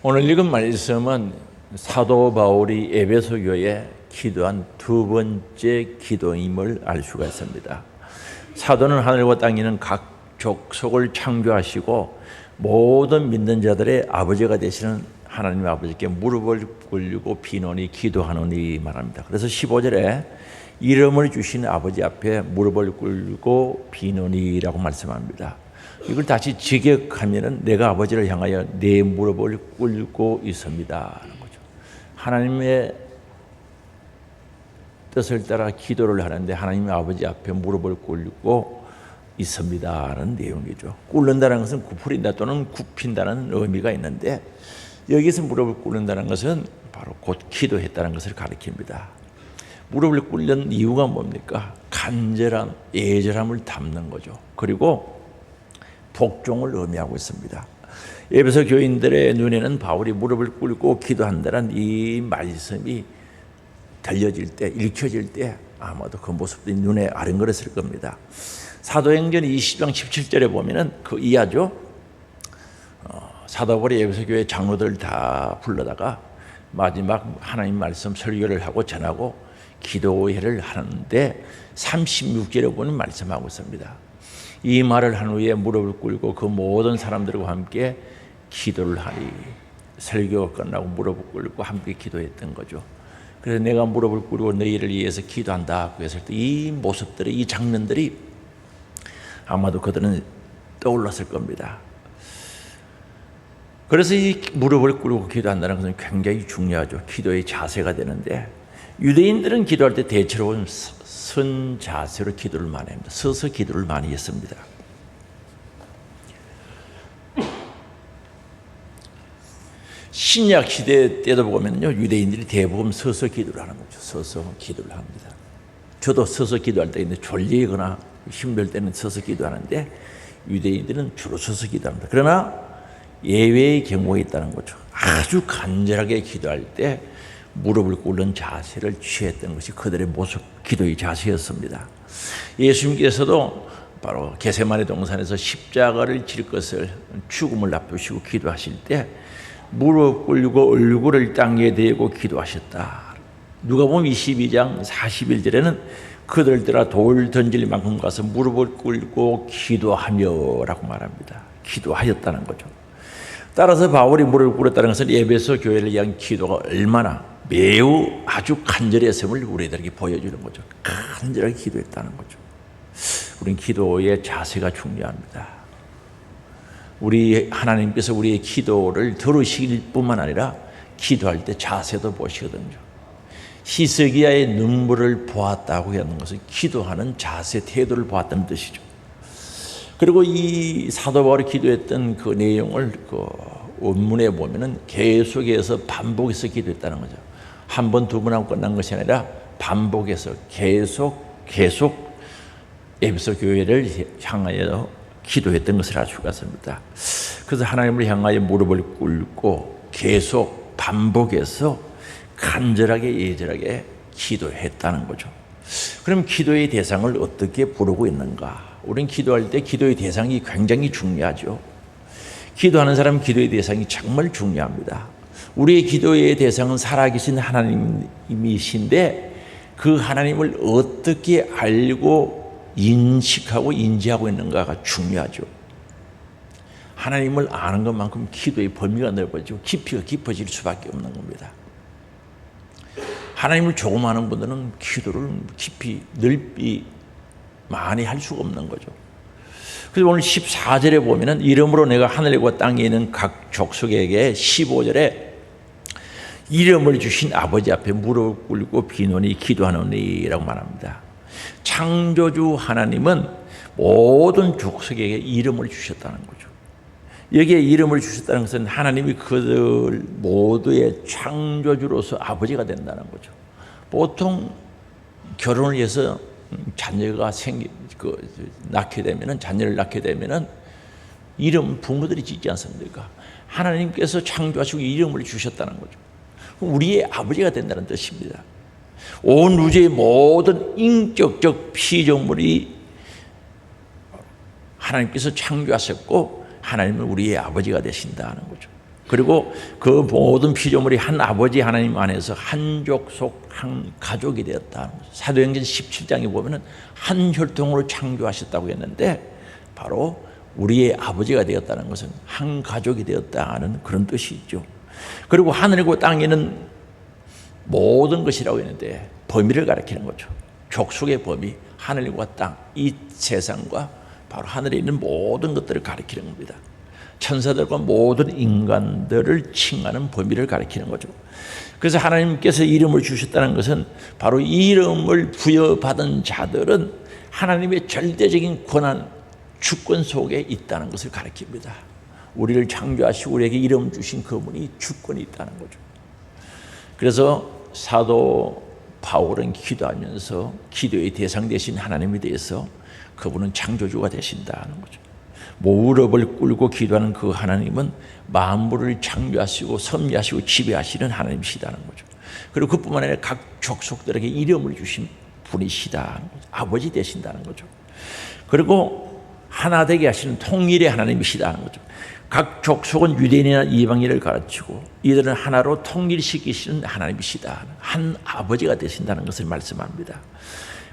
오늘 읽은 말씀은 사도 바울이 에베소 교회에 기도한 두 번째 기도임을 알 수가 있습니다. 사도는 하늘과 땅에 있는 각 족속을 창조하시고 모든 믿는 자들의 아버지가 되시는 하나님의 아버지께 무릎을 꿇고 비노니 기도하노니 말합니다. 그래서 15절에 이름을 주신 아버지 앞에 무릎을 꿇고 비노니라고 말씀합니다. 이걸 다시 직역하면은 내가 아버지를 향하여 내 무릎을 꿇고 있습니다 하는 거죠. 하나님의 뜻을 따라 기도를 하는데 하나님의 아버지 앞에 무릎을 꿇고 있습니다라는 내용이죠. 꿇는다는 것은 굽힌다 또는 굽힌다는 의미가 있는데 여기서 무릎을 꿇는다는 것은 바로 곧 기도했다는 것을 가리킵니다. 무릎을 꿇는 이유가 뭡니까? 간절한 애절함을 담는 거죠. 그리고 복종을 의미하고 있습니다. 에베소 교인들의 눈에는 바울이 무릎을 꿇고 기도한다는 이 말씀이 들려질 때, 읽혀질 때 아마도 그 모습들이 눈에 아른거렸을 겁니다. 사도행전 20장 17절에 보면은 그 이하죠. 사도 바울이 에베소 교회 장로들 다 불러다가 마지막 하나님 말씀 설교를 하고 전하고 기도회를 하는데 36절에 보면 말씀하고 있습니다. 이 말을 한 후에 무릎을 꿇고 그 모든 사람들과 함께 기도를 하니 설교가 끝나고 무릎을 꿇고 함께 기도했던 거죠. 그래서 내가 무릎을 꿇고 너희를 위해서 기도한다 그랬을 때 이 모습들이 이 장면들이 아마도 그들은 떠올랐을 겁니다. 그래서 이 무릎을 꿇고 기도한다는 것은 굉장히 중요하죠. 기도의 자세가 되는데 유대인들은 기도할 때 대체로 선 자세로 기도를 많이 합니다. 서서 기도를 많이 했습니다. 신약 시대 때도 보면요, 유대인들이 대부분 서서 기도를 하는 거죠. 서서 기도를 합니다. 저도 서서 기도할 때 있는데 졸리거나 힘들 때는 서서 기도하는데 유대인들은 주로 서서 기도합니다. 그러나 예외의 경우가 있다는 거죠. 아주 간절하게 기도할 때 무릎을 꿇는 자세를 취했던 것이 그들의 모습, 기도의 자세였습니다. 예수님께서도 바로 겟세마네 동산에서 십자가를 질 것을 죽음을 앞두시고 기도하실 때 무릎 꿇고 얼굴을 땅에 대고 기도하셨다. 누가복음 22장 41절에는 그들 따라 돌 던질 만큼 가서 무릎을 꿇고 기도하며라고 말합니다. 기도하였다는 거죠. 따라서 바울이 무릎을 꿇었다는 것은 에베소 교회를 위한 기도가 얼마나 매우 아주 간절했음을 우리들에게 보여주는 거죠. 간절하게 기도했다는 거죠. 우리는 기도의 자세가 중요합니다. 우리 하나님께서 우리의 기도를 들으실 뿐만 아니라 기도할 때 자세도 보시거든요. 히스기야의 눈물을 보았다고 하는 것은 기도하는 자세, 태도를 보았다는 뜻이죠. 그리고 이 사도 바울이 기도했던 그 내용을 그 원문에 보면은 계속해서 반복해서 기도했다는 거죠. 한 번, 두 번 하고 끝난 것이 아니라 반복해서 계속 에베소 교회를 향하여 기도했던 것을 알 수가 있습니다. 그래서 하나님을 향하여 무릎을 꿇고 계속 반복해서 간절하게 예절하게 기도했다는 거죠. 그럼 기도의 대상을 어떻게 부르고 있는가? 우리는 기도할 때 기도의 대상이 굉장히 중요하죠. 기도하는 사람은 기도의 대상이 정말 중요합니다. 우리의 기도의 대상은 살아계신 하나님이신데 그 하나님을 어떻게 알고 인식하고 인지하고 있는가가 중요하죠. 하나님을 아는 것만큼 기도의 범위가 넓어지고 깊이가 깊어질 수밖에 없는 겁니다. 하나님을 조금 아는 분들은 기도를 깊이 넓이 많이 할 수가 없는 거죠. 그래서 오늘 14절에 보면은 이름으로 내가 하늘과 땅에 있는 각 족속에게 15절에 이름을 주신 아버지 앞에 무릎 꿇고 비노니 기도하노니라고 말합니다. 창조주 하나님은 모든 족속에게 이름을 주셨다는 거죠. 여기에 이름을 주셨다는 것은 하나님이 그들 모두의 창조주로서 아버지가 된다는 거죠. 보통 결혼을 해서 자녀가 자녀를 낳게 되면은 이름 부모들이 짓지 않습니까? 하나님께서 창조하시고 이름을 주셨다는 거죠. 우리의 아버지가 된다는 뜻입니다. 온 우주의 모든 인격적 피조물이 하나님께서 창조하셨고 하나님은 우리의 아버지가 되신다는 거죠. 그리고 그 모든 피조물이 한 아버지 하나님 안에서 한 족속 한 가족이 되었다. 사도행전 17장에 보면은 한 혈통으로 창조하셨다고 했는데 바로 우리의 아버지가 되었다는 것은 한 가족이 되었다는 그런 뜻이 있죠. 그리고 하늘과 땅에는 모든 것이라고 했는데 범위를 가리키는 거죠. 족속의 범위, 하늘과 땅, 이 세상과 바로 하늘에 있는 모든 것들을 가리키는 겁니다. 천사들과 모든 인간들을 칭하는 범위를 가리키는 거죠. 그래서 하나님께서 이름을 주셨다는 것은 바로 이 이름을 부여받은 자들은 하나님의 절대적인 권한, 주권 속에 있다는 것을 가리킵니다. 우리를 창조하시고 우리에게 이름 주신 그분이 주권이 있다는 거죠. 그래서 사도 바울은 기도하면서 기도의 대상 되신 하나님에 대해서 그분은 창조주가 되신다는 거죠. 무릎을 꿇고 기도하는 그 하나님은 만물을 창조하시고 섭리하시고 지배하시는 하나님이시다는 거죠. 그리고 그뿐만 아니라 각 족속들에게 이름을 주신 분이시다는 거죠. 아버지 되신다는 거죠. 그리고 하나 되게 하시는 통일의 하나님이시다는 거죠. 각 족속은 유대인이나 이방인을 가르치고 이들은 하나로 통일시키시는 하나님이시다. 한 아버지가 되신다는 것을 말씀합니다.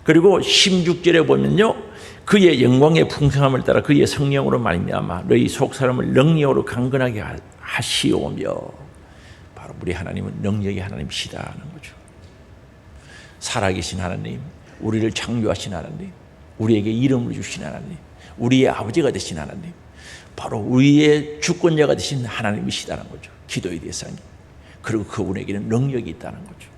그리고 16절에 보면요, 그의 영광의 풍성함을 따라 그의 성령으로 말미암아 너희 속사람을 능력으로 강건하게 하시오며, 바로 우리 하나님은 능력의 하나님이시다는 거죠. 살아계신 하나님, 우리를 창조하신 하나님, 우리에게 이름을 주신 하나님, 우리의 아버지가 되신 하나님, 바로 우리의 주권자가 되신 하나님이시다는 거죠. 기도의 대상이. 그리고 그분에게는 능력이 있다는 거죠.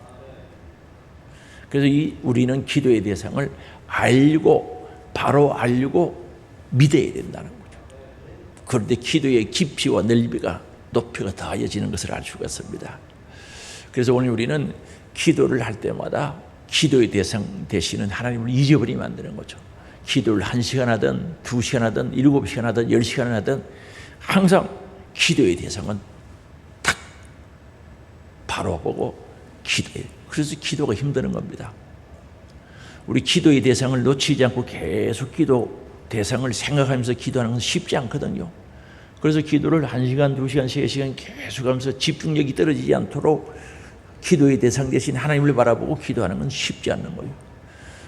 그래서 우리는 기도의 대상을 알고 바로 알고 믿어야 된다는 거죠. 그런데 기도의 깊이와 넓이가 높이가 더해지는 것을 알 수가 있습니다. 그래서 오늘 우리는 기도를 할 때마다 기도의 대상 되시는 하나님을 잊어버리면 안 되는 거죠. 기도를 1시간 하든 2시간 하든 7시간 하든 10시간 하든 항상 기도의 대상은 딱 바로 보고 기도해요. 그래서 기도가 힘드는 겁니다. 우리 기도의 대상을 놓치지 않고 계속 기도 대상을 생각하면서 기도하는 건 쉽지 않거든요. 그래서 기도를 1시간, 2시간, 3시간 계속 하면서 집중력이 떨어지지 않도록 기도의 대상 대신 하나님을 바라보고 기도하는 건 쉽지 않는 거예요.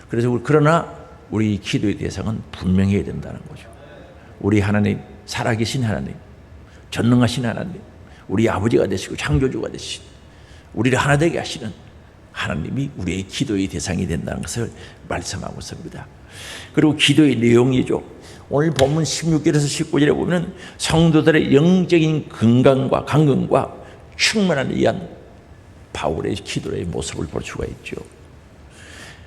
그래서 그러나 우리 기도의 대상은 분명해야 된다는 거죠. 우리 하나님, 살아계신 하나님, 전능하신 하나님, 우리 아버지가 되시고 창조주가 되신, 우리를 하나 되게 하시는 하나님이 우리의 기도의 대상이 된다는 것을 말씀하고 있습니다. 그리고 기도의 내용이죠. 오늘 본문 16절에서 19절에 보면 성도들의 영적인 건강과 강건과 충만함에 의한 바울의 기도의 모습을 볼 수가 있죠.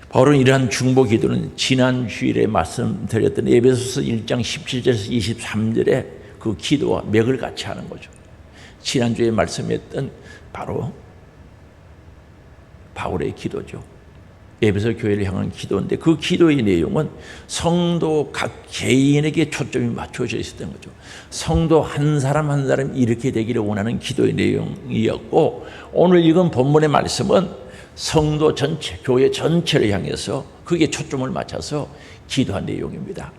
바울은 이러한 중보 기도는 지난 주일에 말씀드렸던 에베소서 1장 17절에서 23절에 그 기도와 맥을 같이 하는 거죠. 지난주에 말씀했던 바로 바울의 기도죠. 에베소 교회를 향한 기도인데 그 기도의 내용은 성도 각 개인에게 초점이 맞춰져 있었던 거죠. 성도 한 사람 한 사람 이렇게 되기를 원하는 기도의 내용이었고, 오늘 읽은 본문의 말씀은 성도 전체, 교회 전체를 향해서 그게 초점을 맞춰서 기도한 내용입니다.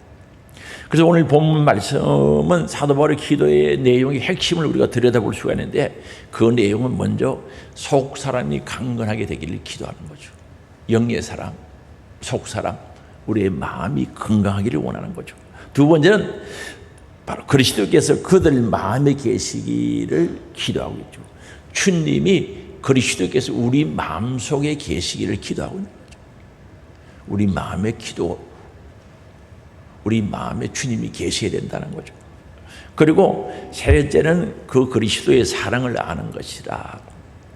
그래서 오늘 본문 말씀은 사도 바울의 기도의 내용의 핵심을 우리가 들여다볼 수가 있는데, 그 내용은 먼저 속 사람이 강건하게 되기를 기도하는 거죠. 영의 사람, 속 사람, 우리의 마음이 건강하기를 원하는 거죠. 두 번째는 바로 그리스도께서 그들 마음에 계시기를 기도하고 있죠. 주님이 그리스도께서 우리 마음속에 계시기를 기도하고 있는 거죠. 우리 마음의 기도, 우리 마음에 주님이 계셔야 된다는 거죠. 그리고 세 번째는 그 그리스도의 사랑을 아는 것이다.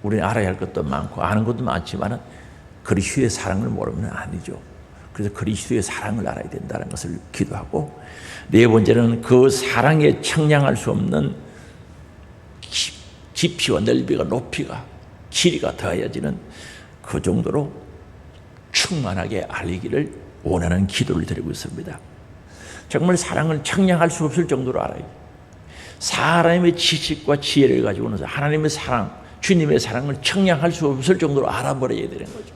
우리는 알아야 할 것도 많고 아는 것도 많지만 그리스도의 사랑을 모르면 아니죠. 그래서 그리스도의 사랑을 알아야 된다는 것을 기도하고, 네 번째는 그 사랑에 청량할 수 없는 깊이와 넓이가 높이가 길이가 더해지는 그 정도로 충만하게 알기를 원하는 기도를 드리고 있습니다. 정말 사랑을 청량할 수 없을 정도로 알아요. 사람의 지식과 지혜를 가지고는 하나님의 사랑, 주님의 사랑을 청량할 수 없을 정도로 알아버려야 되는 거죠.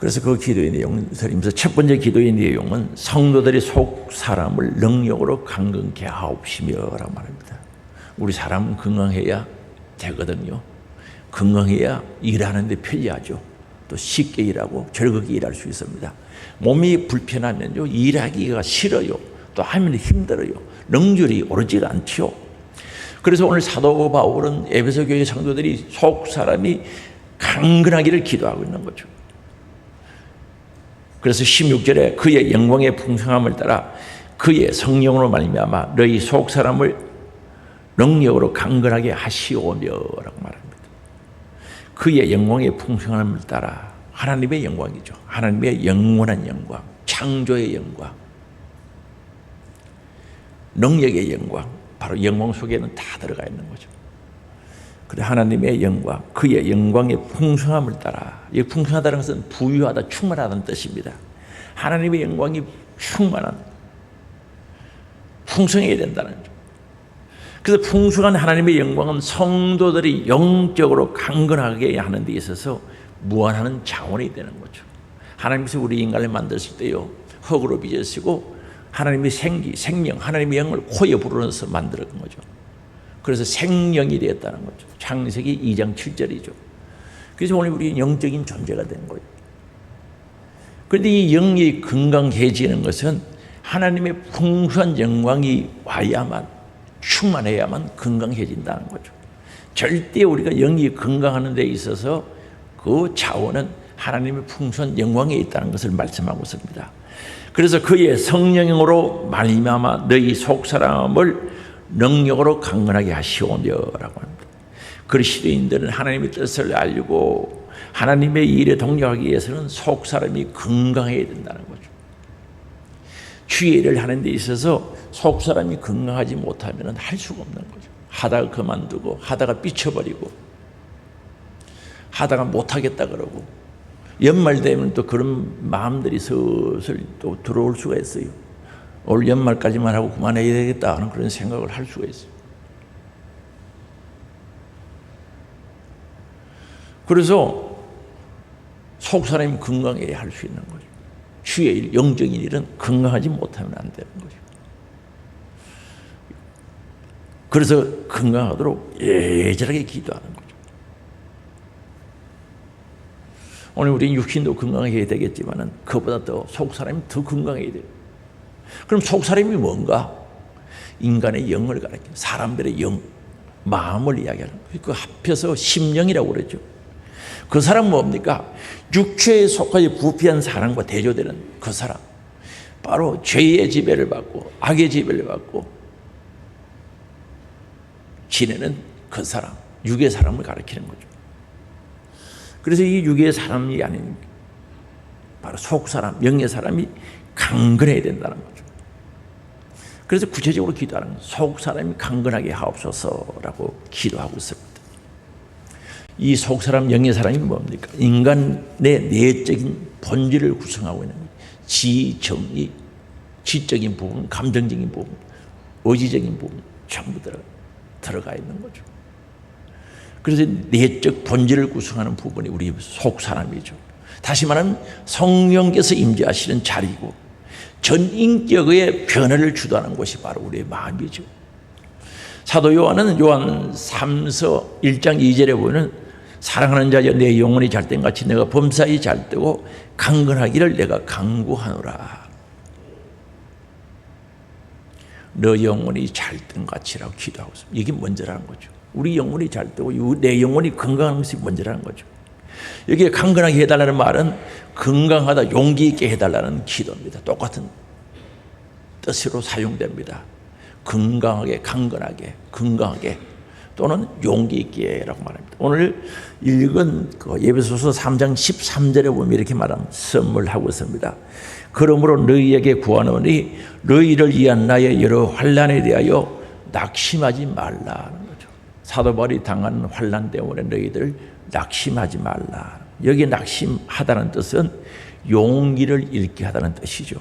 그래서 그 기도의 내용, 드리면서 첫 번째 기도의 내용은 성도들이 속 사람을 능력으로 강건케 하옵시며라고 말합니다. 우리 사람은 건강해야 되거든요. 건강해야 일하는데 편리하죠. 또 쉽게 일하고 즐겁게 일할 수 있습니다. 몸이 불편하면요 일하기가 싫어요. 또 하면 힘들어요. 능률이 오르지가 않죠. 그래서 오늘 사도 바울은 에베소 교회 성도들이 속 사람이 강건하기를 기도하고 있는 거죠. 그래서 16절에 그의 영광의 풍성함을 따라 그의 성령으로 말미암아 너희 속 사람을 능력으로 강건하게 하시오며라고 말합니다. 그의 영광의 풍성함을 따라 하나님의 영광이죠. 하나님의 영원한 영광, 창조의 영광, 능력의 영광, 바로 영광 속에는 다 들어가 있는 거죠. 그래 하나님의 영광, 그의 영광의 풍성함을 따라, 이 풍성하다는 것은 부유하다, 충만하다는 뜻입니다. 하나님의 영광이 충만한, 풍성해야 된다는 거죠. 그래서 풍성한 하나님의 영광은 성도들이 영적으로 강건하게 하는 데 있어서 무한한 자원이 되는 거죠. 하나님께서 우리 인간을 만드실 때요 흙으로 빚으시고 하나님의 생기, 생명, 하나님의 영을 코에 불어넣어서 만들었던 거죠. 그래서 생명이 되었다는 거죠. 창세기 2장 7절이죠. 그래서 오늘 우리 영적인 존재가 된 거예요. 그런데 이 영이 건강해지는 것은 하나님의 풍성한 영광이 와야만, 충만해야만 건강해진다는 거죠. 절대 우리가 영이 건강하는 데 있어서 그 자원은 하나님의 풍성한 영광에 있다는 것을 말씀하고 있습니다. 그래서 그의 성령으로 말미암아 너희 속 사람을 능력으로 강건하게 하시오며라고 합니다. 그리스도인들은 하나님의 뜻을 알고 하나님의 일에 동력하기 위해서는 속 사람이 건강해야 된다는 거죠. 주의 일을 하는 데 있어서 속 사람이 건강하지 못하면 할 수가 없는 거죠. 하다가 그만두고 하다가 삐쳐버리고 하다가 못하겠다 그러고 연말 되면 또 그런 마음들이 슬슬 또 들어올 수가 있어요. 올 연말까지만 하고 그만해야 되겠다 하는 그런 생각을 할 수가 있어요. 그래서 속 사람이 건강해야 할 수 있는 거죠. 주의 일, 영적인 일은 건강하지 못하면 안 되는 거죠. 그래서 건강하도록 예절하게 기도하는 거죠. 오늘 우리는 육신도 건강해야 되겠지만 그보다 더 속 사람이 더 건강해야 돼요. 그럼 속 사람이 뭔가? 인간의 영을 가리켜 사람들의 영, 마음을 이야기하는 거예요. 그 합해서 심령이라고 그러죠. 그 사람은 뭡니까? 육체에 속하여 부패한 사람과 대조되는 그 사람, 바로 죄의 지배를 받고 악의 지배를 받고 지내는 그 사람, 육의 사람을 가리키는 거죠. 그래서 이 육의 사람이 아닌 바로 속 사람, 영의 사람이 강건해야 된다는 거죠. 그래서 구체적으로 기도하는 거예요. 속 사람이 강건하게 하옵소서라고 기도하고 있습니다. 이 속 사람, 영의 사람이 뭡니까? 인간의 내적인 본질을 구성하고 있는 거예요. 지, 정의, 지적인 부분, 감정적인 부분, 의지적인 부분 전부 들어가 있는 거죠. 그래서 내적 본질을 구성하는 부분이 우리 속 사람이죠. 다시 말하면 성령께서 임재하시는 자리고 전 인격의 변화를 주도하는 것이 바로 우리의 마음이죠. 사도 요한은 요한 3서 1장 2절에 보면 사랑하는 자여 내 영혼이 잘된 같이 내가 범사에 잘되고 강건하기를 내가 간구하노라. 너 영혼이 잘된 같이라고 기도하고 있습니다. 이게 먼저라는 거죠. 우리 영혼이 잘되고 내 영혼이 건강한 것이 먼저라는 거죠. 여기에 강건하게 해달라는 말은 건강하다, 용기 있게 해달라는 기도입니다. 똑같은 뜻으로 사용됩니다. 건강하게, 강건하게, 건강하게 또는 용기 있게라고 말합니다. 오늘 읽은 그 에베소서 3장 13절에 보면 이렇게 말합니다. 선물하고 있습니다. 그러므로 너희에게 구하노니 너희를 위한 나의 여러 환난에 대하여 낙심하지 말라는 거죠. 사도 바울이 당한 환난 때문에 너희들 낙심하지 말라. 여기 낙심하다는 뜻은 용기를 잃게 하다는 뜻이죠.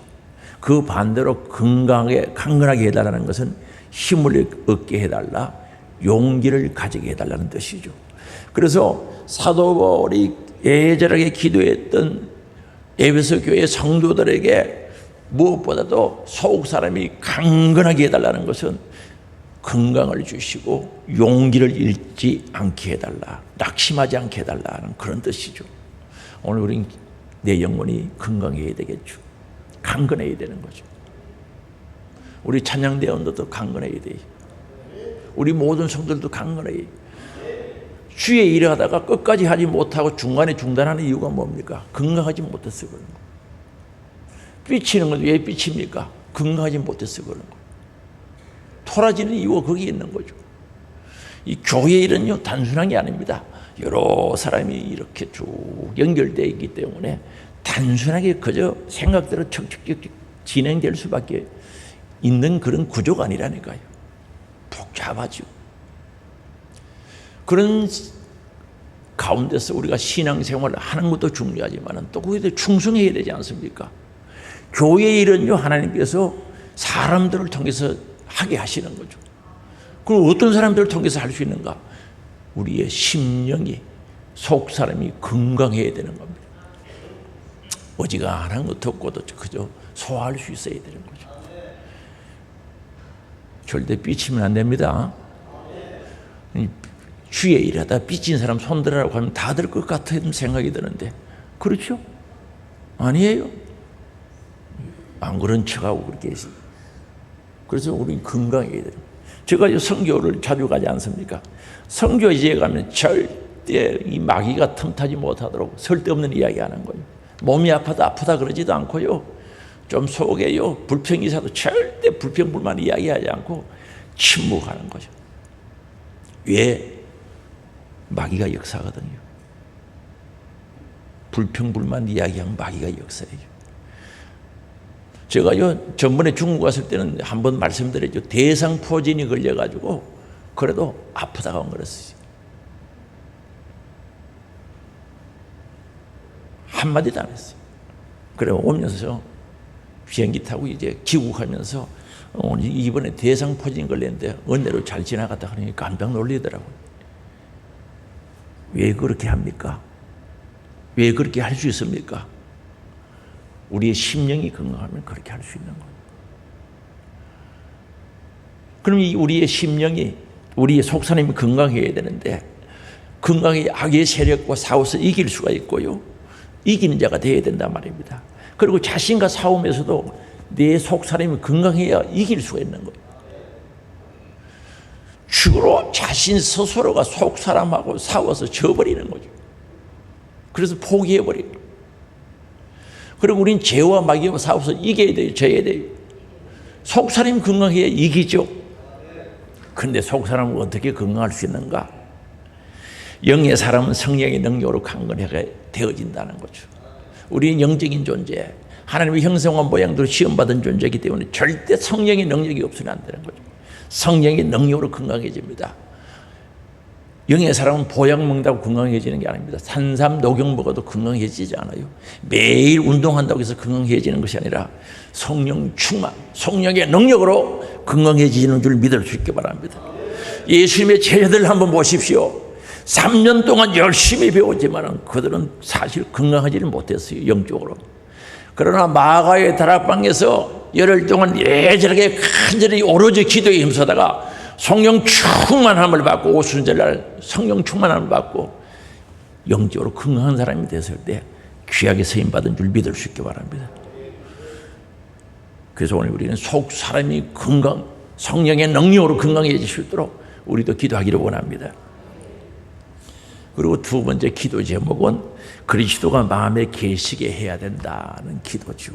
그 반대로 건강하게, 강건하게 해달라는 것은 힘을 얻게 해달라, 용기를 가지게 해달라는 뜻이죠. 그래서 사도 바울이 예절하게 기도했던 에베소 교회 성도들에게 무엇보다도 속 사람이 강건하게 해달라는 것은 건강을 주시고 용기를 잃지 않게 해달라, 낙심하지 않게 해달라는 그런 뜻이죠. 오늘 우린 내 영혼이 건강해야 되겠죠. 강건해야 되는 거죠. 우리 찬양대원들도 강건해야 돼요. 우리 모든 성들도 강건해야 돼요. 주의 일을 하다가 끝까지 하지 못하고 중간에 중단하는 이유가 뭡니까? 건강하지 못해서 그런 거예요. 삐치는 건 왜 삐칩니까? 건강하지 못해서 그런 거예요. 토라지는 이유가 거기 있는 거죠. 이 교회 일은요, 단순한 게 아닙니다. 여러 사람이 이렇게 쭉 연결되어 있기 때문에 단순하게 그저 생각대로 척척척 진행될 수밖에 있는 그런 구조가 아니라니까요. 복잡하죠. 그런 가운데서 우리가 신앙생활을 하는 것도 중요하지만 또 거기에 충성해야 되지 않습니까? 교회 일은요, 하나님께서 사람들을 통해서 하게 하시는 거죠. 그럼 어떤 사람들을 통해서 할 수 있는가? 우리의 심령이, 속 사람이 건강해야 되는 겁니다. 어지간한 것 듣고도 그저 소화할 수 있어야 되는 거죠. 절대 삐치면 안 됩니다. 주의 일하다 삐친 사람 손들으라고 하면 다 될 것 같은 생각이 드는데, 그렇죠? 아니에요. 안 그런 척하고 그렇게 해서. 그래서 우리 건강해야 돼요. 제가 성교를 자주 가지 않습니까? 성교지에 가면 절대 이 마귀가 틈타지 못하도록 쓸데없는 이야기 하는 거예요. 몸이 아파도 아프다 그러지도 않고요. 좀 속에요, 불평이 있어도 절대 불평불만 이야기하지 않고 침묵하는 거죠. 왜? 마귀가 역사거든요. 불평불만 이야기하면 마귀가 역사예요. 제가요, 전번에 중국 갔을 때는 한번 말씀드렸죠. 대상포진이 걸려가지고 그래도 아프다가 온 거랬어요. 한마디도 안 했어요. 그래 오면서 비행기 타고 이제 귀국하면서 이번에 대상포진 걸렸는데 은혜로 잘 지나갔다 하니 깜짝 놀리더라고요. 왜 그렇게 합니까? 왜 그렇게 할 수 있습니까? 우리의 심령이 건강하면 그렇게 할 수 있는 거예요. 그럼 우리의 심령이, 우리의 속사람이 건강해야 되는데, 건강히 악의 세력과 싸워서 이길 수가 있고요, 이기는 자가 되어야 된단 말입니다. 그리고 자신과 싸움에서도 내 속사람이 건강해야 이길 수가 있는 거예요. 죽으로 자신 스스로가 속사람하고 싸워서 져버리는 거죠. 그래서 포기해버려요. 그리고 우린 죄와 마귀와 싸워서 이겨야 돼요, 져야 돼요. 속사람이 건강해야 이기죠. 그런데 속사람은 어떻게 건강할 수 있는가? 영의 사람은 성령의 능력으로 강건하게 되어진다는 거죠. 우리는 영적인 존재, 하나님의 형상과 모양대로 시험받은 존재이기 때문에 절대 성령의 능력이 없으면 안 되는 거죠. 성령의 능력으로 건강해집니다. 영의 사람은 보약 먹는다고 건강해지는 게 아닙니다. 산삼 녹용 먹어도 건강해지지 않아요. 매일 운동한다고 해서 건강해지는 것이 아니라 성령 충만, 성령의 능력으로 건강해지는 줄 믿을 수 있기 바랍니다. 예수님의 제자들 한번 보십시오. 3년 동안 열심히 배웠지만 그들은 사실 건강하지를 못했어요, 영적으로. 그러나 마가의 다락방에서 열흘 동안 예절하게 간절히 오로지 기도에 힘쓰다가 성령 충만함을 받고 오순절날 성령 충만함을 받고 영적으로 건강한 사람이 됐을 때 귀하게 쓰임받은 줄 믿을 수 있기 바랍니다. 그래서 오늘 우리는 속 사람이 건강, 성령의 능력으로 건강해질 수 있도록 우리도 기도하기를 원합니다. 그리고 두 번째 기도 제목은 그리스도가 마음에 계시게 해야 된다는 기도죠.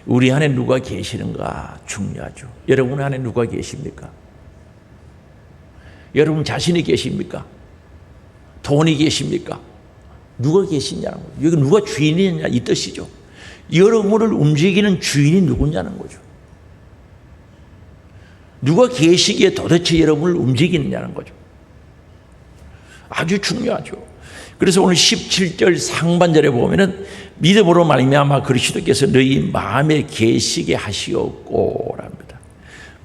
우리 안에 누가 계시는가 중요하죠. 여러분 안에 누가 계십니까? 여러분 자신이 계십니까? 돈이 계십니까? 누가 계시냐는 거죠. 여기 누가 주인이냐 이 뜻이죠. 여러분을 움직이는 주인이 누구냐는 거죠. 누가 계시기에 도대체 여러분을 움직이느냐는 거죠. 아주 중요하죠. 그래서 오늘 17절 상반절에 보면은 믿음으로 말미암아 그리스도께서 너희 마음에 계시게 하시었고랍니다.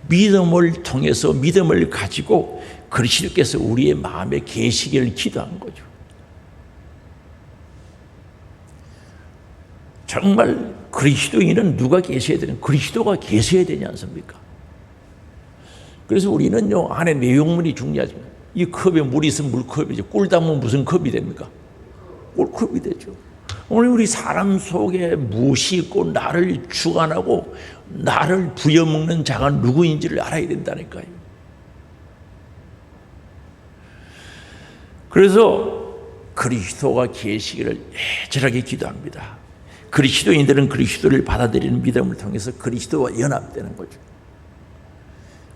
믿음을 통해서 믿음을 가지고 그리스도께서 우리의 마음에 계시기를 기도한 거죠. 정말 그리스도인은 누가 계셔야 되는, 그리스도가 계셔야 되지 않습니까? 그래서 우리는요, 안에 내용물이 중요하지만, 이 컵에 물이 있으면 물컵이죠. 꿀 담으면 무슨 컵이 됩니까? 꿀컵이 되죠. 오늘 우리 사람 속에 무엇이 있고 나를 주관하고 나를 부여먹는 자가 누구인지를 알아야 된다니까요. 그래서 그리스도가 계시기를 애절하게 기도합니다. 그리스도인들은 그리스도를 받아들이는 믿음을 통해서 그리스도와 연합되는 거죠.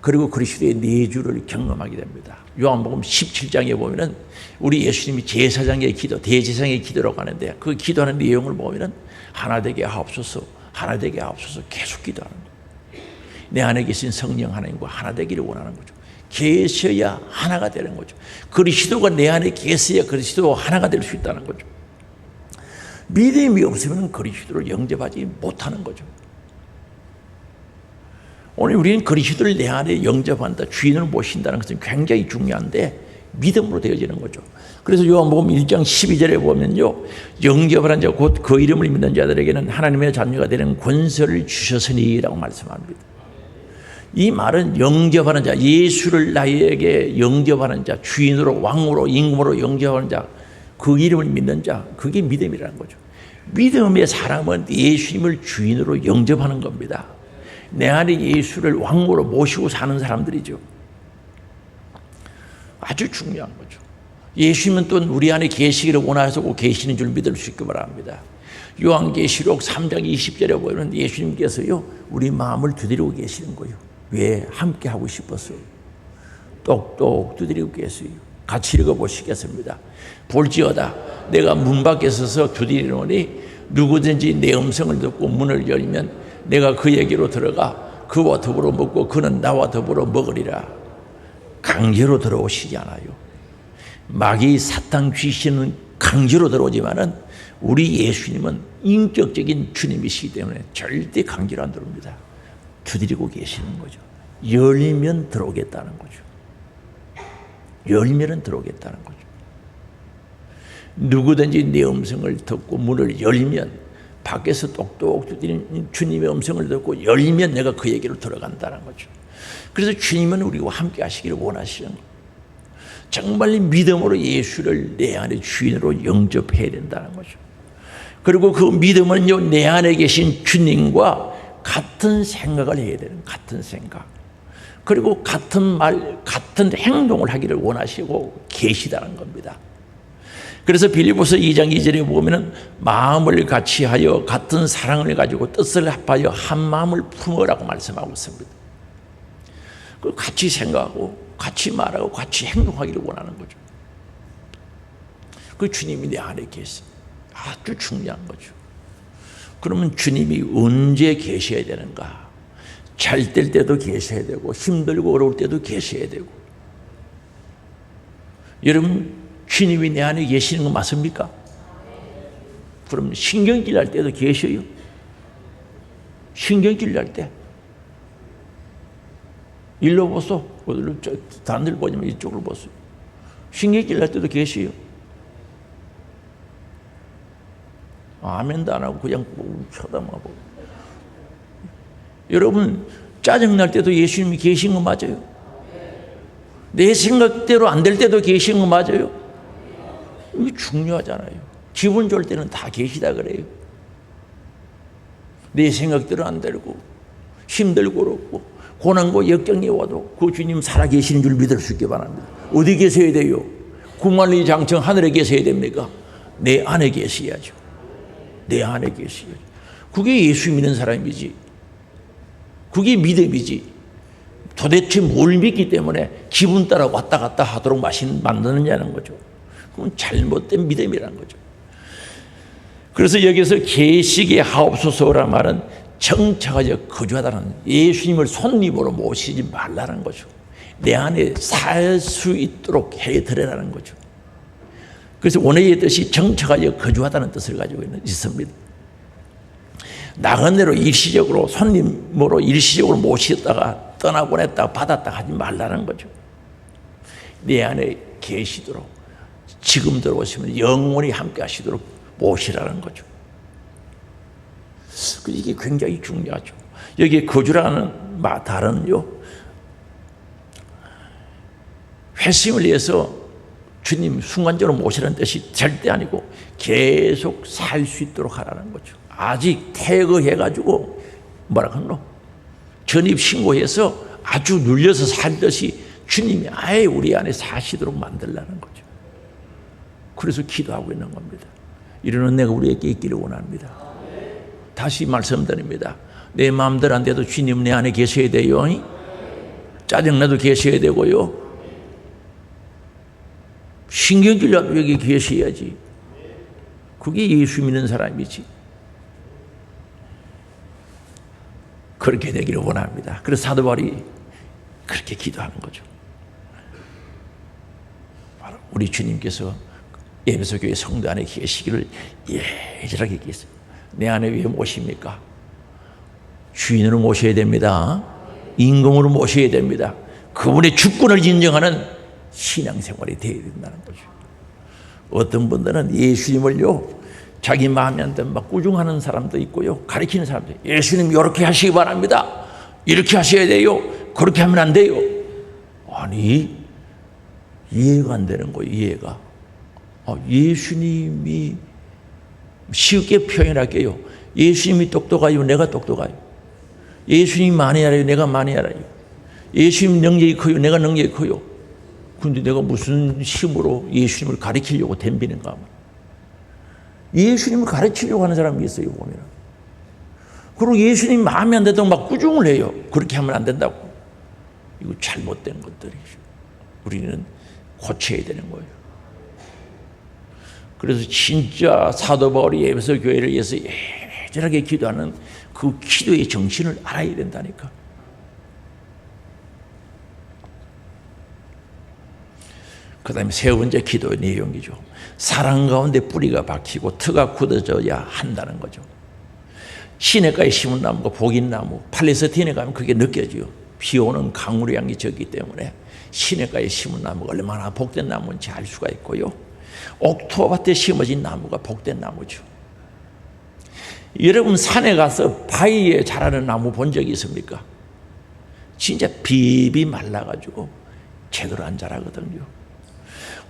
그리고 그리스도의 내주를 경험하게 됩니다. 요한복음 17장에 보면은 우리 예수님이 제사장의 기도, 대제사장의 기도라고 하는데 그 기도하는 내용을 보면은 하나 되게 하옵소서, 하나 되게 하옵소서 계속 기도하는 거예요. 내 안에 계신 성령 하나님과 하나 되기를 원하는 거죠. 계셔야 하나가 되는 거죠. 그리스도가 내 안에 계셔야 그리스도와 하나가 될 수 있다는 거죠. 믿음이 없으면 그리스도를 영접하지 못하는 거죠. 오늘 우리는 그리스도를 내 안에 영접한다, 주인을 모신다는 것은 굉장히 중요한데 믿음으로 되어지는 거죠. 그래서 요한복음 1장 12절에 보면요, 영접을 한 자 곧 그 이름을 믿는 자들에게는 하나님의 자녀가 되는 권세를 주셨으니라고 말씀합니다. 이 말은 영접하는 자, 예수를 나에게 영접하는 자, 주인으로 왕으로 임금으로 영접하는 자, 그 이름을 믿는 자, 그게 믿음이라는 거죠. 믿음의 사람은 예수님을 주인으로 영접하는 겁니다. 내 안에 예수를 왕으로 모시고 사는 사람들이죠. 아주 중요한 거죠. 예수님은 또 우리 안에 계시기를 원하셔서 계시는 줄 믿을 수 있기 바랍니다. 요한계시록 3장 20절에 보면 예수님께서요, 우리 마음을 두드리고 계시는 거예요. 왜? 함께 하고 싶어서 똑똑 두드리고 계세요. 같이 읽어보시겠습니다. 볼지어다 내가 문 밖에 서서 두드리노니 누구든지 내 음성을 듣고 문을 열면 내가 그에게로 들어가 그와 더불어 먹고 그는 나와 더불어 먹으리라. 강제로 들어오시지 않아요. 마귀 사탄 귀신은 강제로 들어오지만은 우리 예수님은 인격적인 주님이시기 때문에 절대 강제로 안 들어옵니다. 두드리고 계시는 거죠. 열리면 들어오겠다는 거죠. 열면은 들어오겠다는 거죠. 누구든지 내 음성을 듣고 문을 열면, 밖에서 똑똑 두드리는 주님의 음성을 듣고 열면 내가 그에게로 들어간다는 거죠. 그래서 주님은 우리와 함께 하시기를 원하시는 거예요. 정말 믿음으로 예수를 내 안에 주인으로 영접해야 된다는 거죠. 그리고 그 믿음은요, 내 안에 계신 주님과 같은 생각을 해야 되는, 같은 생각. 그리고 같은 말, 같은 행동을 하기를 원하시고 계시다는 겁니다. 그래서 빌립보서 2장 2절에 보면은 마음을 같이 하여 같은 사랑을 가지고 뜻을 합하여 한 마음을 품으라고 말씀하고 있습니다. 그 같이 생각하고 같이 말하고 같이 행동하기를 원하는 거죠. 그 주님이 내 안에 계시, 아주 중요한 거죠. 그러면 주님이 언제 계셔야 되는가? 잘 될 때도 계셔야 되고 힘들고 어려울 때도 계셔야 되고. 여러분, 주님이 내 안에 계시는 거 맞습니까? 그럼 신경질 날 때도 계셔요? 신경질 날 때 일로 보소. 다른 데 보지만 이쪽으로 보소. 신경질 날 때도 계셔요? 아멘도 안 하고 그냥 쳐다보고. 여러분, 짜증날 때도 예수님이 계신 거 맞아요? 내 생각대로 안 될 때도 계신 거 맞아요? 이게 중요하잖아요. 기분 좋을 때는 다 계시다 그래요. 내 생각대로 안 되고 힘들고 어렵고 고난과 역경이 와도 그 주님 살아계시는 줄 믿을 수 있게 바랍니다. 어디 계셔야 돼요? 구만리 장청 하늘에 계셔야 됩니까? 내 안에 계셔야죠. 내 안에 계셔야죠. 그게 예수 믿는 사람이지. 그게 믿음이지. 도대체 뭘 믿기 때문에 기분 따라 왔다 갔다 하도록 만드느냐는 거죠. 그건 잘못된 믿음이라는 거죠. 그래서 여기서 계시게 하옵소서라는 말은 정착하여 거주하다는, 예수님을 손님으로 모시지 말라는 거죠. 내 안에 살 수 있도록 해드리라는 거죠. 그래서 원래의 뜻이 정착하여 거주하다는 뜻을 가지고 있습니다. 나간 대로 일시적으로 손님으로 일시적으로 모시다가 떠나보냈다가 받았다가 하지 말라는 거죠. 내 안에 계시도록, 지금 들어오시면 영원히 함께 하시도록 모시라는 거죠. 이게 굉장히 중요하죠. 여기에 거주라는 말은요, 회심을 위해서 주님 순간적으로 모시라는 뜻이 절대 아니고 계속 살 수 있도록 하라는 거죠. 아직 퇴거해가지고 뭐라 그러노? 전입신고해서 아주 눌려서 살듯이 주님이 아예 우리 안에 사시도록 만들라는 거죠. 그래서 기도하고 있는 겁니다. 이런 은혜가 우리에게 있기를 원합니다. 다시 말씀드립니다. 내 마음대로 안 돼도 주님 내 안에 계셔야 돼요. 짜증나도 계셔야 되고요. 신경질나도 여기 계셔야지. 그게 예수 믿는 사람이지. 그렇게 되기를 원합니다. 그래서 사도 바울이 그렇게 기도하는 거죠. 바로 우리 주님께서 에베소 교회 성도 안에 계시기를 예절하게 계세요. 내 안에 왜 모십니까? 주인으로 모셔야 됩니다. 임금으로 모셔야 됩니다. 그분의 주권을 인정하는 신앙생활이 되어야 된다는 거죠. 어떤 분들은 예수님을요, 자기 마음에 안 들면 막 꾸중하는 사람도 있고요, 가리키는 사람도 있고요. 예수님 이렇게 하시기 바랍니다. 이렇게 하셔야 돼요. 그렇게 하면 안 돼요. 아니, 이해가 안 되는 거예요. 이해가. 예수님이 쉽게 표현할게요. 예수님이 똑똑해요. 내가 똑똑해요. 예수님이 많이 알아요. 내가 많이 알아요. 예수님 능력이 커요. 내가 능력이 커요. 근데 내가 무슨 힘으로 예수님을 가르치려고 덤비는가? 예수님을 가르치려고 하는 사람이 있어요, 보면. 그리고 예수님 마음에 안 들도록 막 꾸중을 해요. 그렇게 하면 안 된다고. 이거 잘못된 것들이죠. 우리는 고쳐야 되는 거예요. 그래서 진짜 사도 바울이 에베소 교회를 위해서 예절하게 기도하는 그 기도의 정신을 알아야 된다니까. 그 다음에 세 번째 기도의 내용이죠. 사랑 가운데 뿌리가 박히고 트가 굳어져야 한다는 거죠. 시냇가에 심은 나무가 복인 나무, 팔레스타인에 가면 그게 느껴져요. 비 오는 강우리 양이 적기 때문에 시냇가에 심은 나무가 얼마나 복된 나무인지 알 수가 있고요. 옥토밭에 심어진 나무가 복된 나무죠. 여러분 산에 가서 바위에 자라는 나무 본 적이 있습니까? 진짜 비비 말라가지고 제대로 안 자라거든요.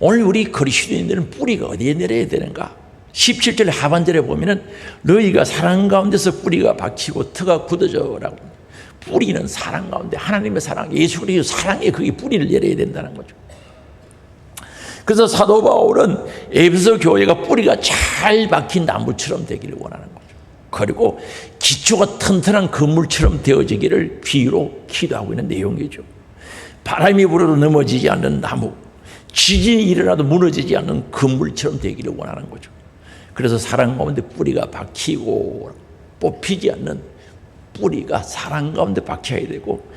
오늘 우리 그리스도인들은 뿌리가 어디에 내려야 되는가? 17절 하반절에 보면은 너희가 사랑 가운데서 뿌리가 박히고 트가 굳어져라고. 뿌리는 사랑 가운데 하나님의 사랑, 예수 그리스도 사랑에 거기 뿌리를 내려야 된다는 거죠. 그래서 사도 바울은 에베소 교회가 뿌리가 잘 박힌 나무처럼 되기를 원하는 거죠. 그리고 기초가 튼튼한 건물처럼 되어지기를 비유로 기도하고 있는 내용이죠. 바람이 불어도 넘어지지 않는 나무, 지진이 일어나도 무너지지 않는 건물처럼 되기를 원하는 거죠. 그래서 사랑 가운데 뿌리가 박히고 뽑히지 않는 뿌리가 사랑 가운데 박혀야 되고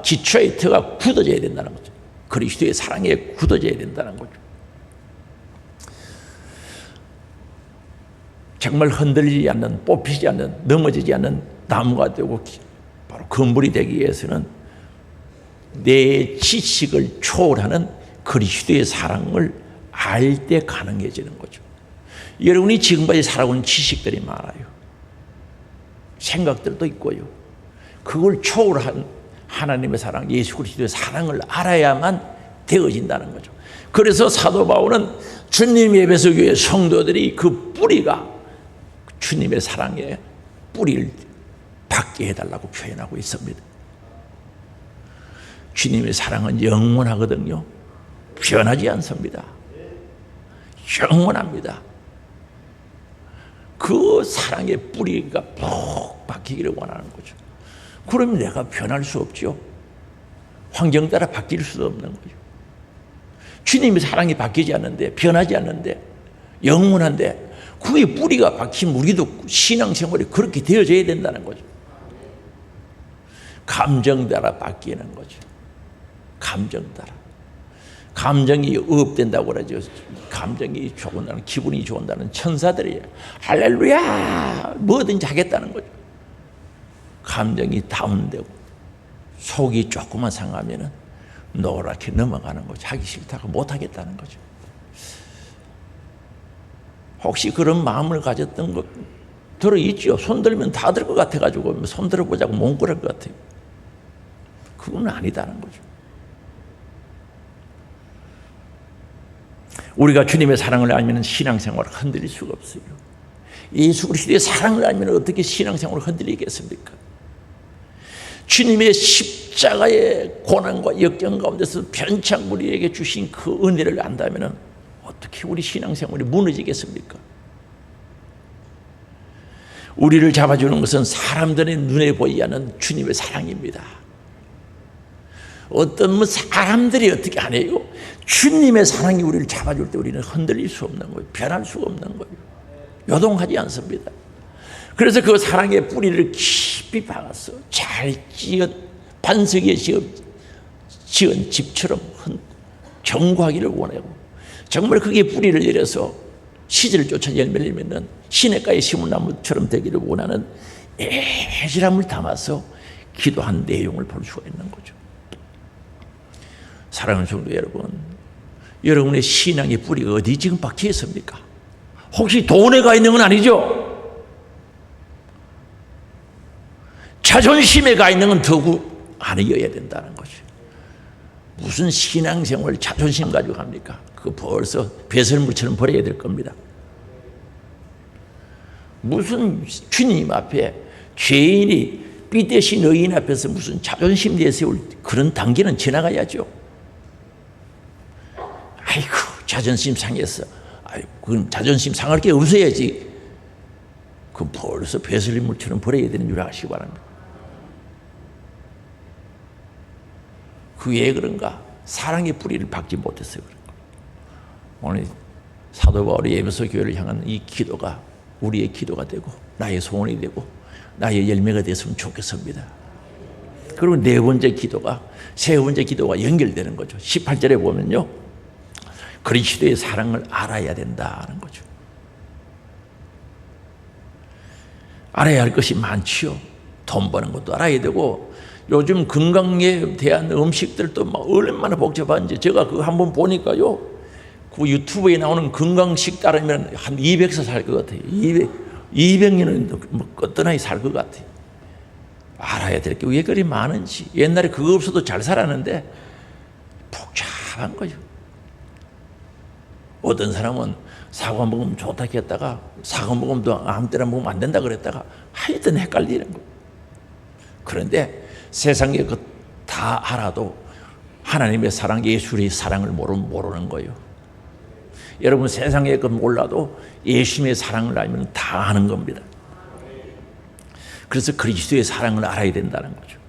기초의 터가 굳어져야 된다는 거죠. 그리스도의 사랑에 굳어져야 된다는 거죠. 정말 흔들리지 않는, 뽑히지 않는, 넘어지지 않는 나무가 되고 바로 건물이 되기 위해서는 내 지식을 초월하는 그리스도의 사랑을 알 때 가능해지는 거죠. 여러분이 지금까지 살아온 지식들이 많아요. 생각들도 있고요. 그걸 초월한 하나님의 사랑, 예수 그리스도의 사랑을 알아야만 되어진다는 거죠. 그래서 사도 바울은 주님 에베소 교회 성도들이 그 뿌리가 주님의 사랑에 뿌리를 받게 해달라고 표현하고 있습니다. 주님의 사랑은 영원하거든요. 변하지 않습니다. 영원합니다. 그 사랑의 뿌리가 푹 박히기를 원하는 거죠. 그러면 내가 변할 수 없죠. 환경 따라 바뀔 수도 없는 거죠. 주님의 사랑이 바뀌지 않는데, 변하지 않는데, 영원한데 그게 뿌리가 박히면 우리도 신앙생활이 그렇게 되어져야 된다는 거죠. 감정 따라 바뀌는 거죠. 감정 따라. 감정이 업된다고 그러죠. 감정이 좋은다는, 기분이 좋은다는 천사들이에요. 할렐루야! 뭐든지 하겠다는 거죠. 감정이 다운되고 속이 조금만 상하면은 노랗게 넘어가는 거죠. 하기 싫다고 못 하겠다는 거죠. 혹시 그런 마음을 가졌던 것 들어있죠. 손 들면 다 들 것 같아가지고 손 들어보자고 몽골할 것 같아요. 그건 아니다는 거죠. 우리가 주님의 사랑을 알면 신앙생활을 흔들릴 수가 없어요. 예수 그리스도의 사랑을 알면 어떻게 신앙생활을 흔들리겠습니까? 주님의 십자가의 고난과 역경 가운데서 편찮 우리에게 주신 그 은혜를 안다면 어떻게 우리 신앙생활이 무너지겠습니까? 우리를 잡아주는 것은 사람들의 눈에 보이지 않는 주님의 사랑입니다. 어떤 사람들이 어떻게 안 해요? 주님의 사랑이 우리를 잡아줄 때 우리는 흔들릴 수 없는 거예요. 변할 수가 없는 거예요. 요동하지 않습니다. 그래서 그 사랑의 뿌리를 깊이 박아서 잘 지은 반석에 지은 집처럼 견고하기를 원하고, 정말 그게 뿌리를 내려서 시절을 쫓아 열매를 맺는 시냇가에 심은 나무처럼 되기를 원하는 애절함을 담아서 기도한 내용을 볼 수가 있는 거죠. 사랑하는 성도 여러분, 여러분의 신앙의 뿌리가 어디 지금 박혀 있습니까? 혹시 돈에 가 있는 건 아니죠? 자존심에 가 있는 건 더욱 아니어야 된다는 거죠. 무슨 신앙생활 자존심 가지고 합니까? 그거 벌써 배설물처럼 버려야 될 겁니다. 무슨 주님 앞에 죄인이 삐대신 의인 앞에서 무슨 자존심 내세울 그런 단계는 지나가야죠. 아이고 자존심 상했어. 아이고 그건 자존심 상할 게 없어야지. 그건 벌써 배설물처럼 버려야 되는 줄 아시기 바랍니다. 그 왜 그런가? 사랑의 뿌리를 박지 못해서 그런 거예요. 오늘 사도 바울이 에베소 교회를 향한 이 기도가 우리의 기도가 되고 나의 소원이 되고 나의 열매가 됐으면 좋겠습니다. 그리고 네 번째 기도가 세 번째 기도가 연결되는 거죠. 18절에 보면요, 그리스도의 사랑을 알아야 된다는 거죠. 알아야 할 것이 많지요. 돈 버는 것도 알아야 되고, 요즘 건강에 대한 음식들도 막 얼마나 복잡한지 제가 그거 한번 보니까요, 그 유튜브에 나오는 건강식 따르면 한 200살 살 것 같아요. 200년은 뭐 끄떡하게 살 것 같아요. 알아야 될 게 왜 그리 많은지. 옛날에 그거 없어도 잘 살았는데 복잡한 거죠. 어떤 사람은 사과 먹으면 좋다 했다가 사과 먹으면 또 아무 때나 먹으면 안 된다 그랬다가 하여튼 헷갈리는 거예요. 그런데 세상에 그 다 알아도 하나님의 사랑, 예수의 사랑을 모르는 거예요. 여러분 세상에 그 몰라도 예수님의 사랑을 알면 다 아는 겁니다. 그래서 그리스도의 사랑을 알아야 된다는 거죠.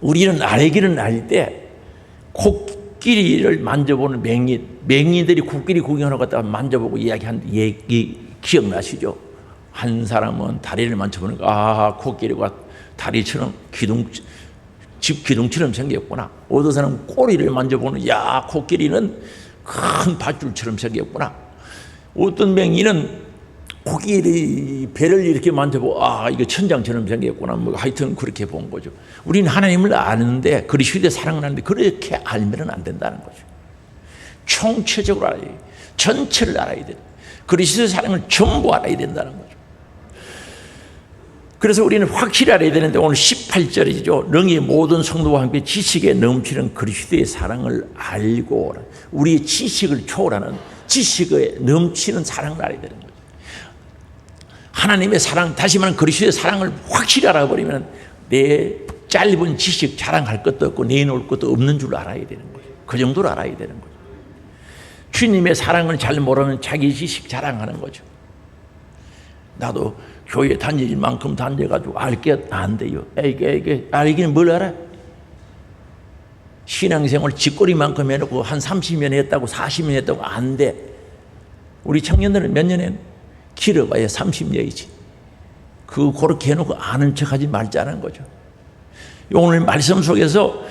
우리는 알기는 알 때 코끼리를 만져보는 맹인들이 코끼리 구경하러 갔다가 만져보고 이야기한 얘기 기억나시죠? 한 사람은 다리를 만져보니까 아 코끼리가 다리처럼 집 기둥처럼 생겼구나. 어떤 사람은 꼬리를 만져보는 야 코끼리는 큰 밧줄처럼 생겼구나. 어떤 맹인은 코끼리 배를 이렇게 만져보고 아 이거 천장처럼 생겼구나. 뭐 하여튼 그렇게 본 거죠. 우리는 하나님을 아는데 그리스도의 사랑을 아는데 그렇게 알면 안 된다는 거죠. 총체적으로 알아야 돼요. 전체를 알아야 돼요. 그리스도의 사랑을 전부 알아야 된다는 거죠. 그래서 우리는 확실히 알아야 되는데 오늘 18절이죠. 너희 모든 성도와 함께 지식에 넘치는 그리스도의 사랑을 알고, 우리의 지식을 초월하는 지식에 넘치는 사랑을 알아야 되는 거죠. 하나님의 사랑, 다시 말하면 그리스도의 사랑을 확실히 알아버리면 내 짧은 지식 자랑할 것도 없고 내놓을 것도 없는 줄 알아야 되는 거죠. 그 정도로 알아야 되는 거죠. 주님의 사랑을 잘 모르면 자기 지식 자랑하는 거죠. 나도 교회 다닐 만큼 다녀가지고 알게 안 돼요. 이게 알기는 뭘 알아? 신앙생활 쥐꼬리만큼 해놓고 한 30년 했다고 40년 했다고 안 돼. 우리 청년들은 몇 년에 길어봐야 30년이지. 그렇게 해놓고 아는 척하지 말자는 거죠. 오늘 말씀 속에서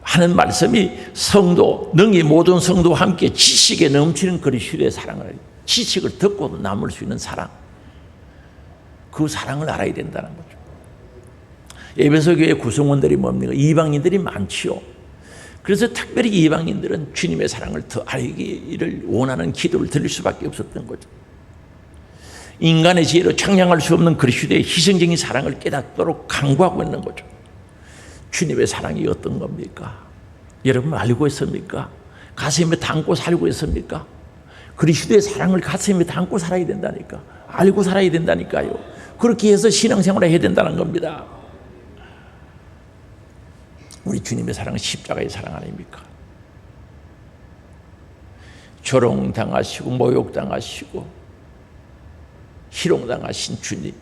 하는 말씀이 성도, 능히 모든 성도와 함께 지식에 넘치는 그리스도의 사랑을, 지식을 듣고도 남을 수 있는 사랑, 그 사랑을 알아야 된다는 거죠. 에베소 교회 구성원들이 뭡니까? 이방인들이 많지요. 그래서 특별히 이방인들은 주님의 사랑을 더 알기를 원하는 기도를 드릴 수밖에 없었던 거죠. 인간의 지혜로 청량할 수 없는 그리스도의 희생적인 사랑을 깨닫도록 강구하고 있는 거죠. 주님의 사랑이 어떤 겁니까? 여러분 알고 있습니까? 가슴에 담고 살고 있습니까? 그리스도의 사랑을 가슴에 담고 살아야 된다니까. 알고 살아야 된다니까요. 그렇게 해서 신앙생활을 해야 된다는 겁니다. 우리 주님의 사랑은 십자가의 사랑 아닙니까? 조롱당하시고 모욕당하시고 희롱당하신 주님,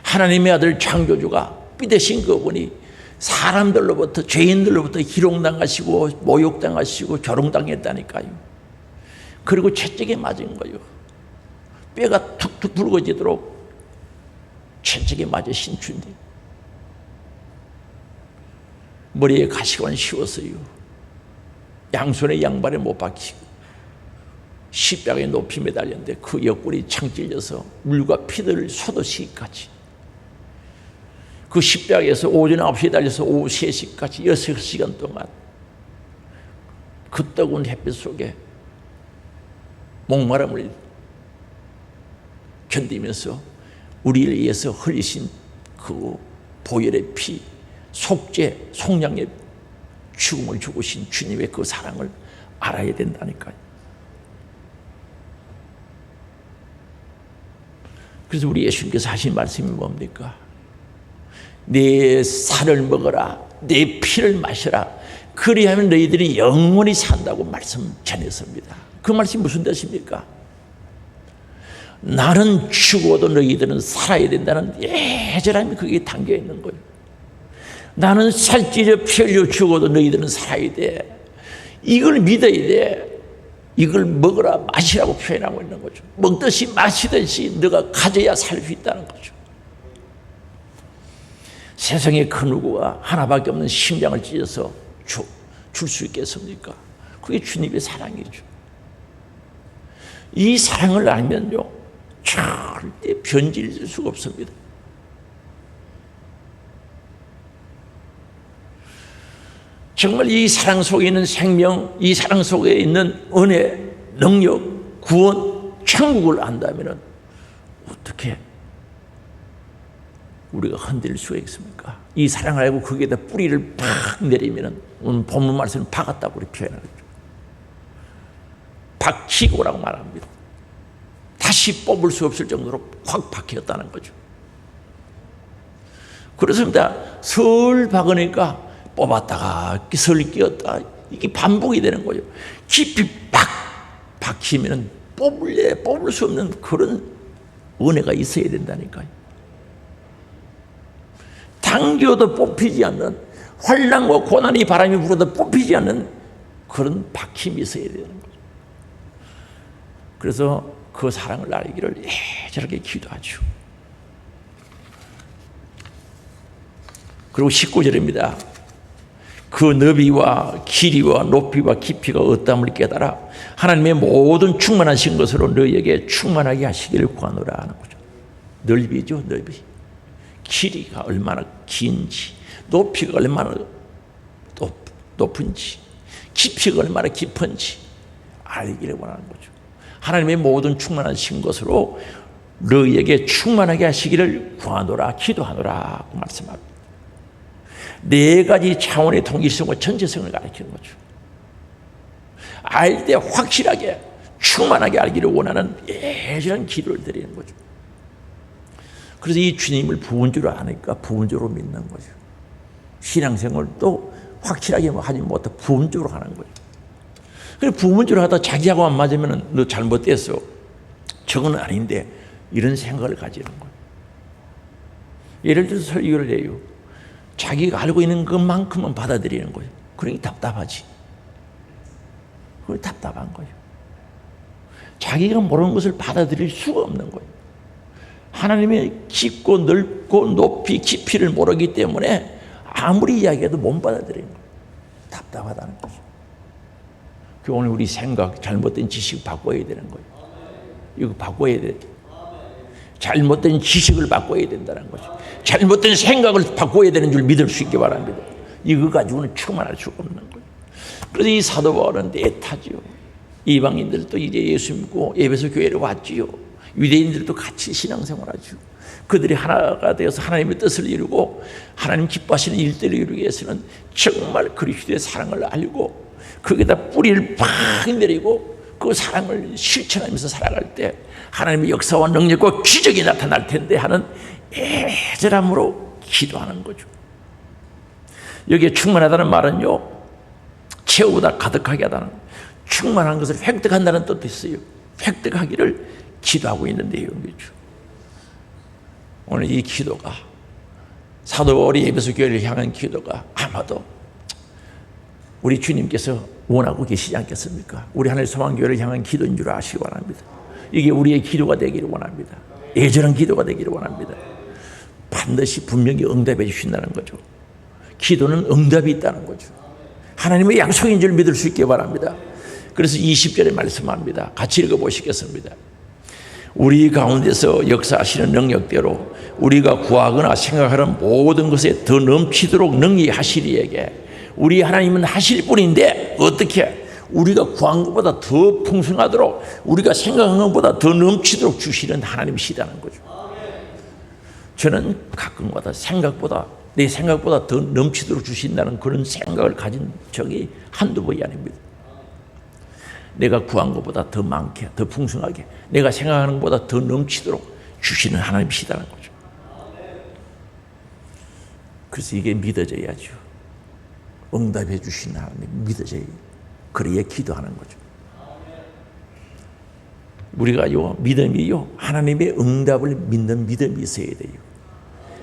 하나님의 아들 창조주가 삐되신 그분이 사람들로부터, 죄인들로부터 희롱당하시고 모욕당하시고 조롱당했다니까요. 그리고 채찍에 맞은 거예요. 뼈가 툭툭 붉어지도록 채찍에 맞으신 주님, 머리에 가시관 씌웠어요. 양손에 양발에 못 박히고 십자가에 높이 매달렸는데 그 옆구리 창 찔려서 물과 피들을 쏟으시기까지, 그 십자가에서 오전 9시에 달려서 오후 3시까지 6시간 동안 그 뜨거운 햇빛 속에 목마름을 견디면서 우리를 위해서 흘리신 그 보혈의 피, 속죄, 속량의 죽음을 죽으신 주님의 그 사랑을 알아야 된다니까요. 그래서 우리 예수님께서 하신 말씀이 뭡니까? 내 살을 먹어라, 내 피를 마셔라, 그리하면 너희들이 영원히 산다고 말씀 전했습니다. 그 말씀이 무슨 뜻입니까? 나는 죽어도 너희들은 살아야 된다는 예절함이 거기에 담겨 있는 거예요. 나는 살찌려 피 흘려 죽어도 너희들은 살아야 돼. 이걸 믿어야 돼. 이걸 먹으라 마시라고 표현하고 있는 거죠. 먹듯이 마시듯이 너가 가져야 살 수 있다는 거죠. 세상에 그 누구가 하나밖에 없는 심장을 찢어서 줄 수 있겠습니까? 그게 주님의 사랑이죠. 이 사랑을 알면요, 절대 변질 수가 없습니다. 정말 이 사랑 속에 있는 생명, 이 사랑 속에 있는 은혜, 능력, 구원, 천국을 안다면 어떻게 우리가 흔들 수가 있습니까? 이 사랑을 알고 거기에다 뿌리를 팍 내리면 오늘 본문 말씀은 박았다고 우리 표현하죠. 박히고라고 말합니다. 다시 뽑을 수 없을 정도로 확 박혔다는 거죠. 그렇습니다. 설 박으니까 뽑았다가 설 끼었다, 이게 반복이 되는 거예요. 깊이 팍 박히면 뽑을 수 없는 그런 은혜가 있어야 된다니까요. 당겨도 뽑히지 않는, 환난과 고난이 바람이 불어도 뽑히지 않는 그런 박힘이 있어야 되는 거죠. 그래서 그 사랑을 알기를 저렇게 기도하죠. 그리고 19절입니다. 그 너비와 길이와 높이와 깊이가 어떠함을 깨달아 하나님의 모든 충만하신 것으로 너희에게 충만하게 하시기를 구하노라 하는 거죠. 넓이죠, 넓이. 길이가 얼마나 긴지, 높이가 얼마나 높은지, 깊이가 얼마나 깊은지 알기를 원하는 거죠. 하나님의 모든 충만하신 것으로 너희에게 충만하게 하시기를 구하노라, 기도하노라 그 말씀합니다. 네 가지 차원의 통일성과 전체성을 가리키는 거죠. 알 때 확실하게 충만하게 알기를 원하는 예전한 기도를 드리는 거죠. 그래서 이 주님을 부분적으로 아니까 부분적으로 믿는 거죠. 신앙생활도 확실하게 하지 못해 부분적으로 하는 거죠. 그래서 부분적으로 하다 자기하고 안 맞으면 너 잘못됐어, 저건 아닌데, 이런 생각을 가지는 거예요. 예를 들어서 설교를 해요. 자기가 알고 있는 것만큼은 받아들이는 거예요. 그러니까 답답하지. 그게 답답한 거예요. 자기가 모르는 것을 받아들일 수가 없는 거예요. 하나님의 깊고 넓고 높이 깊이를 모르기 때문에 아무리 이야기해도 못 받아들이는 거예요. 답답하다는 거죠. 오늘 우리 생각, 잘못된 지식 바꿔야 되는 거예요. 이거 바꿔야 돼. 잘못된 지식을 바꿔야 된다는 거죠. 잘못된 생각을 바꿔야 되는 줄 믿을 수 있게 바랍니다. 이거 가지고는 충만할 수가 없는 거예요. 그래서 이 사도 바울은 애타지요. 이방인들도 이제 예수 믿고 에베소 교회를 왔지요. 유대인들도 같이 신앙생활하죠. 그들이 하나가 되어서 하나님의 뜻을 이루고 하나님 기뻐하시는 일들을 이루기 위해서는 정말 그리스도의 사랑을 알고 거기다 뿌리를 팍 내리고 그 사랑을 실천하면서 살아갈 때 하나님의 역사와 능력과 기적이 나타날 텐데 하는 애절함으로 기도하는 거죠. 여기에 충만하다는 말은요, 채우보다 가득하게 하다는, 충만한 것을 획득한다는 뜻도 있어요. 획득하기를 기도하고 있는 내용이죠. 오늘 이 기도가, 사도 바울이 에베소 교회를 향한 기도가 아마도 우리 주님께서 원하고 계시지 않겠습니까? 우리 하늘 소망교회를 향한 기도인 줄 아시기 바랍니다. 이게 우리의 기도가 되기를 원합니다. 애절한 기도가 되기를 원합니다. 반드시 분명히 응답해 주신다는 거죠. 기도는 응답이 있다는 거죠. 하나님의 약속인 줄 믿을 수 있게 바랍니다. 그래서 20절에 말씀합니다. 같이 읽어보시겠습니다. 우리 가운데서 역사하시는 능력대로 우리가 구하거나 생각하는 모든 것에 더 넘치도록 능히 하시리에게, 우리 하나님은 하실 분인데 어떻게 우리가 구한 것보다 더 풍성하도록, 우리가 생각한 것보다 더 넘치도록 주시는 하나님이시다는 거죠. 저는 가끔마다 내 생각보다 더 넘치도록 주신다는 그런 생각을 가진 적이 한두 번이 아닙니다. 내가 구한 것보다 더 많게, 더 풍성하게, 내가 생각하는 것보다 더 넘치도록 주시는 하나님이시다는 거죠. 그래서 이게 믿어져야죠. 응답해 주신 하나님 믿어져야, 그래야 기도하는 거죠. 우리가요, 믿음이요, 하나님의 응답을 믿는 믿음이 있어야 돼요.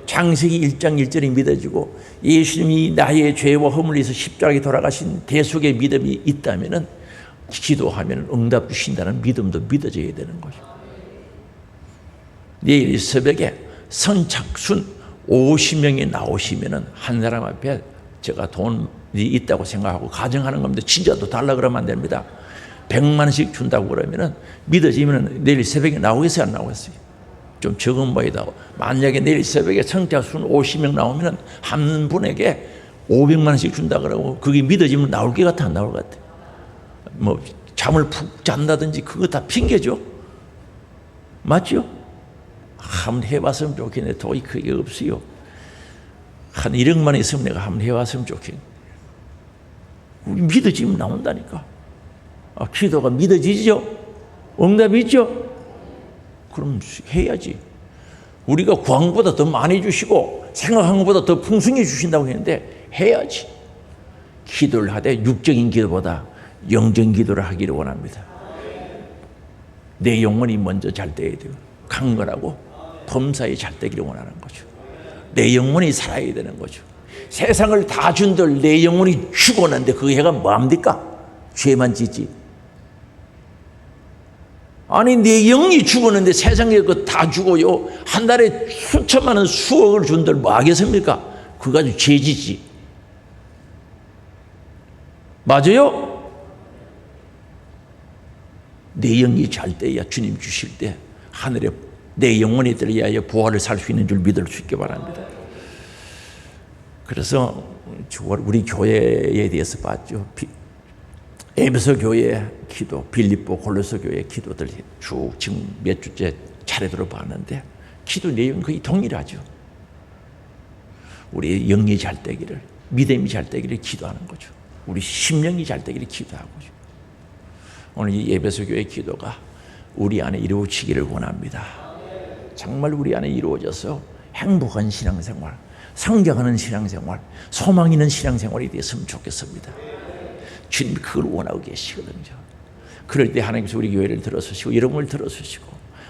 창세기 1장 1절이 믿어지고 예수님이 나의 죄와 허물을 위해서 십자가에 돌아가신 대속의 믿음이 있다면은 기도하면 응답 주신다는 믿음도 믿어져야 되는 거죠. 내일 새벽에 선착순 50명이 나오시면은 한 사람 앞에 제가 돈이 있다고 생각하고 가정하는 겁니다. 진짜 더 달라 그러면 안 됩니다. 100만 원씩 준다고 그러면은 믿어지면 내일 새벽에 나오겠어요, 안 나오겠어요? 좀 적은 모이다. 만약에 내일 새벽에 선착순 50명 나오면은 한 분에게 500만 원씩 준다 그러고 그게 믿어지면 나올 것 같아, 안 나올 것 같아? 뭐 잠을 푹 잔다든지 그거 다 핑계죠. 맞죠? 한번 해봤으면 좋겠네. 돈이 크게 없어요. 한 1억만 있으면 내가 한번 해봤으면 좋겠네. 믿어지면 나온다니까. 기도가 믿어지죠? 응답이 있죠? 그럼 해야지. 우리가 구한 것보다 더 많이 주시고 생각한 것보다 더 풍성히 주신다고 했는데 해야지. 기도를 하되 육적인 기도보다 영적인 기도를 하기를 원합니다. 내 영혼이 먼저 잘 돼야 돼요. 강건하고 범사에 잘 되기를 원하는 거죠. 내 영혼이 살아야 되는 거죠. 세상을 다 준들 내 영혼이 죽었는데 그 해가 뭐합니까? 죄만 짓지. 아니 내 영이 죽었는데 세상에 그 다 주고요, 한 달에 수천만 원 수억을 준들 뭐 하겠습니까? 그거 가지고 죄 짓지. 맞아요? 내 영이 잘 때야 주님 주실 때 하늘에 내 영혼이 들어야 부활을 살 수 있는 줄 믿을 수 있게 바랍니다. 그래서 우리 교회에 대해서 봤죠. 에베소 교회 기도, 빌립보 골로새 교회 기도들 쭉 지금 몇 주째 차례대로 봤는데 기도 내용은 거의 동일하죠. 우리 영이 잘 되기를, 믿음이 잘 되기를 기도하는 거죠. 우리 심령이 잘 되기를 기도하고죠. 오늘 이 에베소 교회 기도가 우리 안에 이루어지기를 원합니다. 정말 우리 안에 이루어져서 행복한 신앙생활, 성장하는 신앙생활, 소망 있는 신앙생활이 됐으면 좋겠습니다. 주님 그걸 원하고 계시거든요. 그럴 때 하나님께서 우리 교회를 들어주시고 여러분을 들어주시고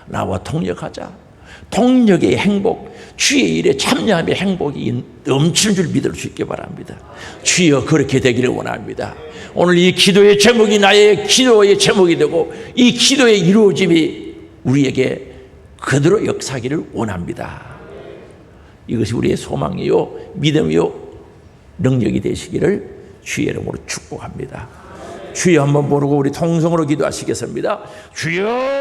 나와 동력하자. 동력의 행복, 주의 일에 참여함의 행복이 넘치는 줄 믿을 수 있게 바랍니다. 주여 그렇게 되기를 원합니다. 오늘 이 기도의 제목이 나의 기도의 제목이 되고 이 기도의 이루어짐이 우리에게 그대로 역사하기를 원합니다. 이것이 우리의 소망이요, 믿음이요, 능력이 되시기를 주의 이름으로 축복합니다. 주여 한번 부르고 우리 통성으로 기도하시겠습니다. 주여.